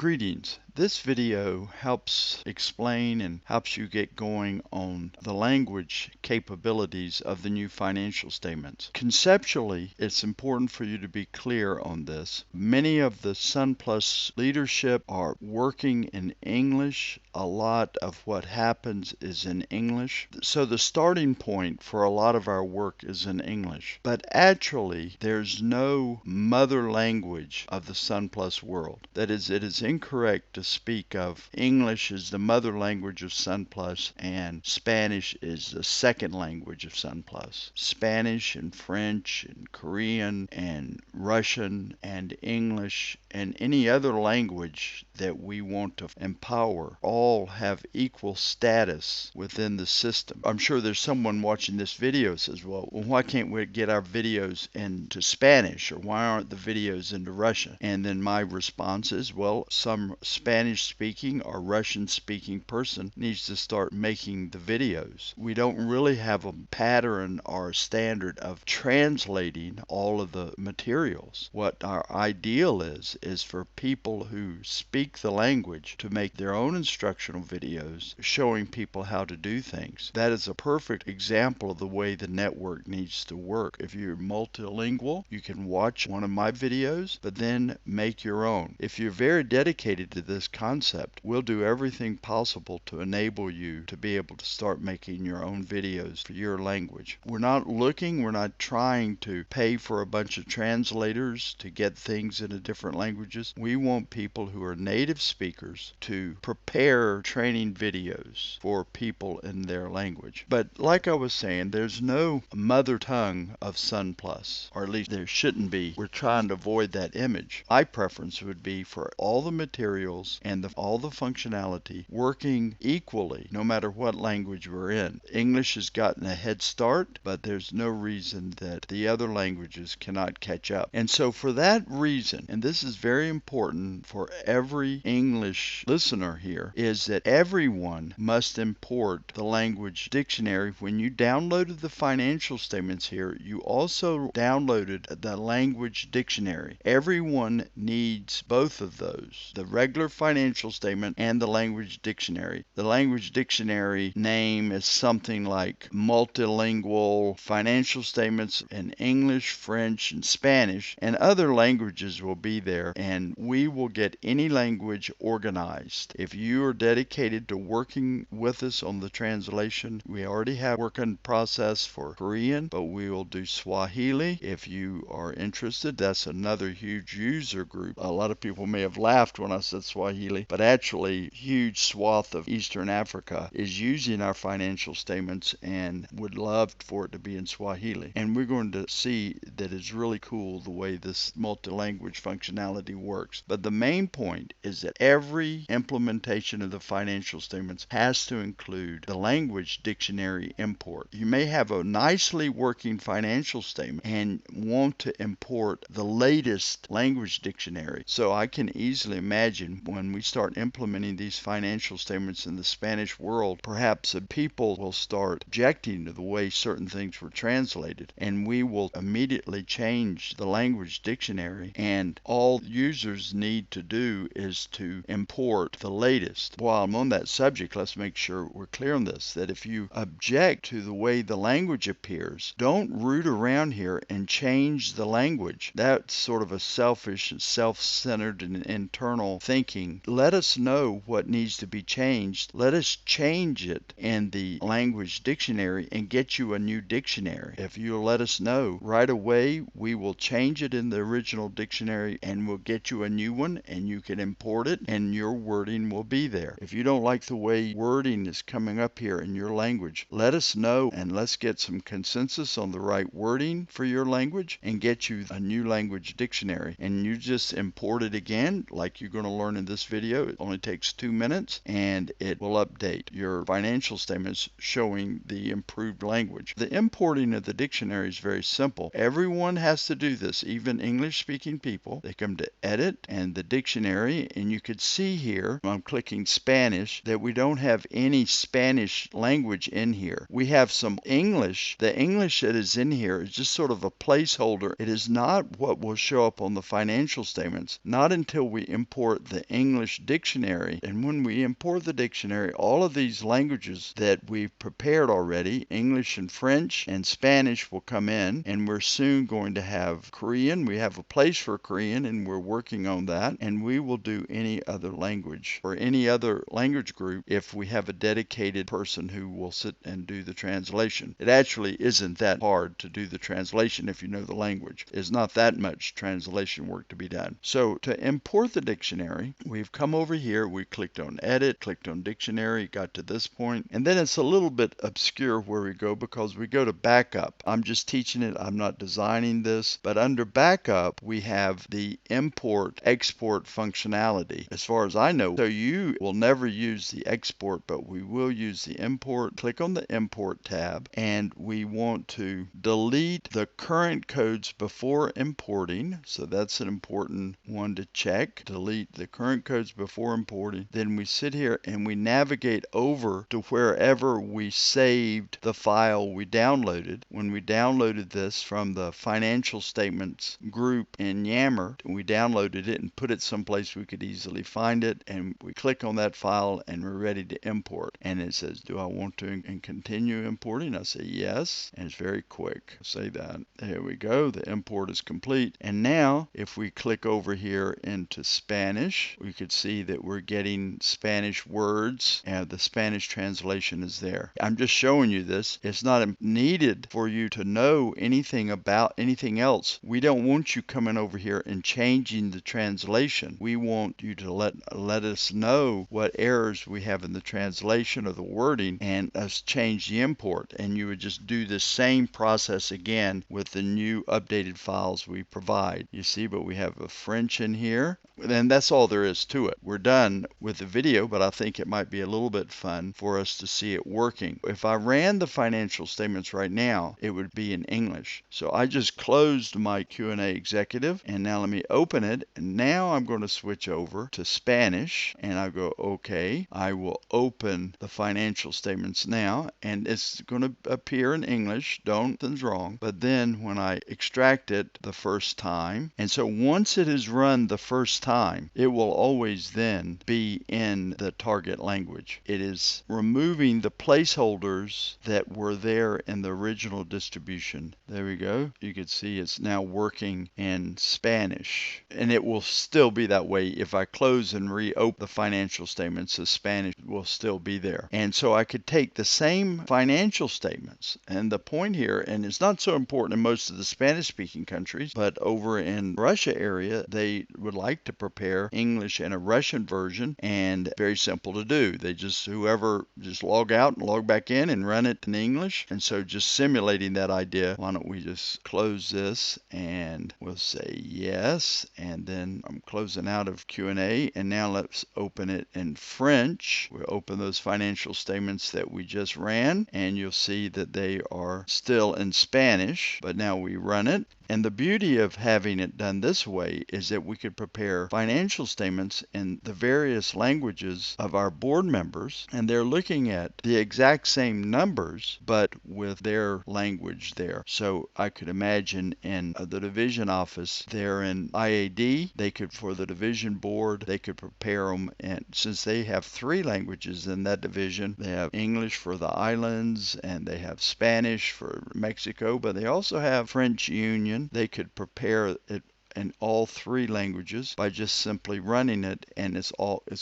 Greetings. This video helps explain and helps you get going on the language capabilities of the new financial statements. Conceptually, it's important for you to be clear on this. Many of the SunPlus leadership are working in English. A lot of what happens is in English. So the starting point for a lot of our work is in English. But actually, there's no mother language of the SunPlus world. That is, it is incorrect to speak of English as the mother language of SunPlus and Spanish is the second language of SunPlus. Spanish and French and Korean and Russian and English and any other language that we want to empower all have equal status within the system. I'm sure there's someone watching this video who says, well, why can't we get our videos into Spanish, or why aren't the videos into Russian? And then my response is, well, some Spanish-speaking or Russian-speaking person needs to start making the videos. We don't really have a pattern or a standard of translating all of the materials. What our ideal is for people who speak the language to make their own instructional videos showing people how to do things. That is a perfect example of the way the network needs to work. If you're multilingual, you can watch one of my videos, but then make your own. If you're very dedicated to this concept, we'll do everything possible to enable you to be able to start making your own videos for your language. We're not trying to pay for a bunch of translators to get things into different languages. We want people who are native speakers to prepare training videos for people in their language. But like I was saying, there's no mother tongue of SunPlus, or at least there shouldn't be. We're trying to avoid that image. My preference would be for all the materials and all the functionality working equally, no matter what language we're in. English has gotten a head start, but there's no reason that the other languages cannot catch up. And so for that reason, and this is very important for every English listener here, is that everyone must import the language dictionary. When you downloaded the financial statements here, you also downloaded the language dictionary. Everyone needs both of those, the regular financial statement and the language dictionary. The language dictionary name is something like multilingual financial statements in English, French, and Spanish, and other languages will be there, and we will get any language organized. If you are dedicated to working with us on the translation, we already have work in process for Korean, but we will do Swahili. If you are interested, that's another huge user group. A lot of people may have laughed when I said Swahili, but actually huge swath of Eastern Africa is using our financial statements and would love for it to be in Swahili. And we're going to see that it's really cool the way this multi-language functionality works. But the main point is that every implementation of the financial statements has to include the language dictionary import. You may have a nicely working financial statement and want to import the latest language dictionary. So I can easily imagine when we start implementing these financial statements in the Spanish world, perhaps people will start objecting to the way certain things were translated, and we will immediately change the language dictionary, and all users need to do is to import the latest. While I'm on that subject, let's make sure we're clear on this, that if you object to the way the language appears, don't root around here and change the language. That's sort of a selfish and self-centered and internal thinking. Let us know what needs to be changed. Let us change it in the language dictionary and get you a new dictionary. If you'll let us know right away, we will change it in the original dictionary and we'll get you a new one, and you can import it and your wording will be there. If you don't like the way wording is coming up here in your language, let us know and let's get some consensus on the right wording for your language and get you a new language dictionary. And you just import it again like you're going to learn in this video. It only takes 2 minutes and it will update your financial statements showing the improved language. The importing of the dictionary is very simple. Everyone has to do this, even English speaking people. They come to edit and the dictionary, and you could see here, I'm clicking Spanish, that we don't have any Spanish language in here. We have some English. The English that is in here is just sort of a placeholder. It is not what will show up on the financial statements, not until we import import the English dictionary. And when we import the dictionary, all of these languages that we've prepared already, English and French and Spanish, will come in, and we're soon going to have Korean. We have a place for Korean, and we're working on that. And we will do any other language or any other language group if we have a dedicated person who will sit and do the translation. It actually isn't that hard to do the translation if you know the language. It's not that much translation work to be done. So to import the dictionary, we've come over here, we clicked on edit, clicked on dictionary, got to this point, and then it's a little bit obscure where we go because we go to backup. I'm just teaching it, I'm not designing this, but under backup we have the import export functionality as far as I know. So you will never use the export, but we will use the import. Click on the import tab, and we want to delete the current codes before importing. So that's an important one to check. Delete the current codes before importing. Then we sit here and we navigate over to wherever we saved the file we downloaded. When we downloaded this from the financial statements group in Yammer, we downloaded it and put it someplace we could easily find it, and we click on that file and we're ready to import. And it says, do I want to and continue importing? I say yes, and it's very quick. Say that. There we go. The import is complete. And now if we click over here into Spanish, we could see that we're getting Spanish words, and the Spanish translation is there. I'm just showing you this. It's not needed for you to know anything about anything else. We don't want you coming over here and changing the translation. We want you to let us know what errors we have in the translation or the wording, and us change the import. And you would just do the same process again with the new updated files we provide. You see, but we have a French in here, and that's all there is to it. We're done with the video, but I think it might be a little bit fun for us to see it working. If I ran the financial statements right now, it would be in English. So I just closed my Q&A executive, and now let me open it, and now I'm going to switch over to Spanish, and I go okay. I will open the financial statements now, and it's going to appear in English. Nothing's wrong. But then when I extract it the first time, and so once it is run the first time, it will always then be in the target language. It is removing the placeholders that were there in the original distribution. There we go. You can see it's now working in Spanish, and it will still be that way. If I close and reopen the financial statements, the Spanish will still be there. And so I could take the same financial statements, and the point here, and it's not so important in most of the Spanish-speaking countries, but over in Russia area, they would like to prepare English and a Russian version, and very simple to do. They just, whoever, just log out and log back in and run it in English. And so just simulating that idea, why don't we just close this, and we'll say yes, and then I'm closing out of Q&A, and now let's open it in French. We'll open those financial statements that we just ran, and you'll see that they are still in Spanish, but now we run it. And the beauty of having it done this way is that we could prepare financial statements in the various languages of our board members, and they're looking at the exact same numbers, but with their language there. So I could imagine in the division office there in IAD, they could, for the division board, they could prepare them, and since they have 3 languages in that division, they have English for the islands, and they have Spanish for Mexico, but they also have French Union. They could prepare it in all 3 languages by just simply running it, and it's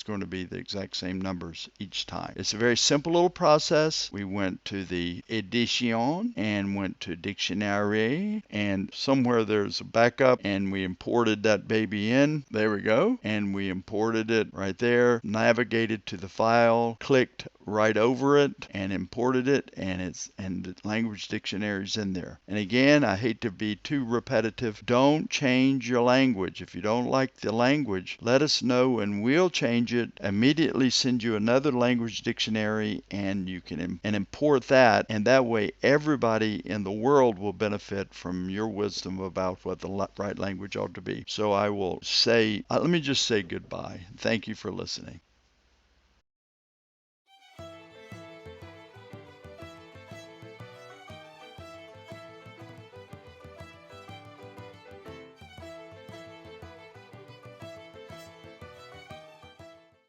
going to be the exact same numbers each time. It's a very simple little process. We went to the edition and went to dictionary, and somewhere there's a backup, and we imported that baby in. There we go, and we imported it right there, navigated to the file, clicked right over it and imported it, and the language dictionary is in there. And again, I hate to be too repetitive. Don't change your language. If you don't like the language, let us know and we'll change it. Immediately send you another language dictionary, and you can import that, and that way everybody in the world will benefit from your wisdom about what the right language ought to be. So I will say, let me just say goodbye. Thank you for listening.